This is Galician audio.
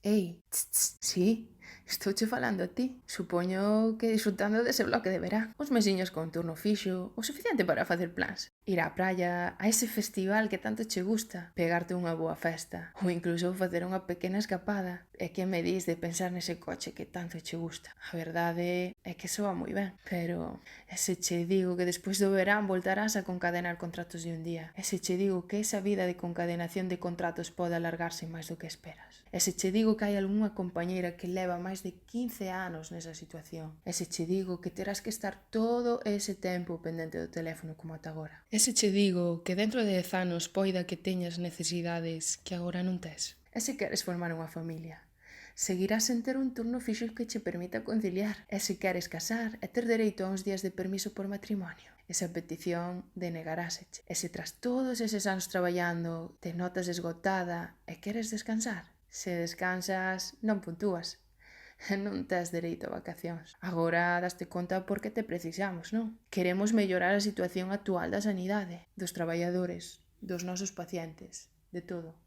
Ei, sí, estouche falando a ti. Supoño que disfrutando dese bloque de verán. Uns mesiños con turno fixo, o suficiente para facer plans. Ir á praia, a ese festival que tanto che gusta, pegarte unha boa festa, ou incluso facer unha pequena escapada. E que me dis de pensar nese coche que tanto che gusta? A verdade é que soa moi ben, pero e se che digo que despois do verán voltarás a concadenar contratos de un día? E se che digo que esa vida de concadenación de contratos pode alargarse máis do que esperas? E se che digo que hai algunha compañeira que leva máis de 15 anos nesa situación? E se che digo que terás que estar todo ese tempo pendente do teléfono como ata agora? E se che digo que dentro de 10 anos poida que teñas necesidades que agora non tes? E se queres formar unha familia? Seguirás sen ter un turno fixo que che permita conciliar. E se queres casar e ter dereito a uns días de permiso por matrimonio? Esa petición denegaráseche. E se tras todos eses anos traballando te notas esgotada e queres descansar? Se descansas, non puntúas. Non tes dereito a vacacións. Agora daste conta porque te precisamos, non? Queremos mellorar a situación actual da sanidade, dos traballadores, dos nosos pacientes, de todo.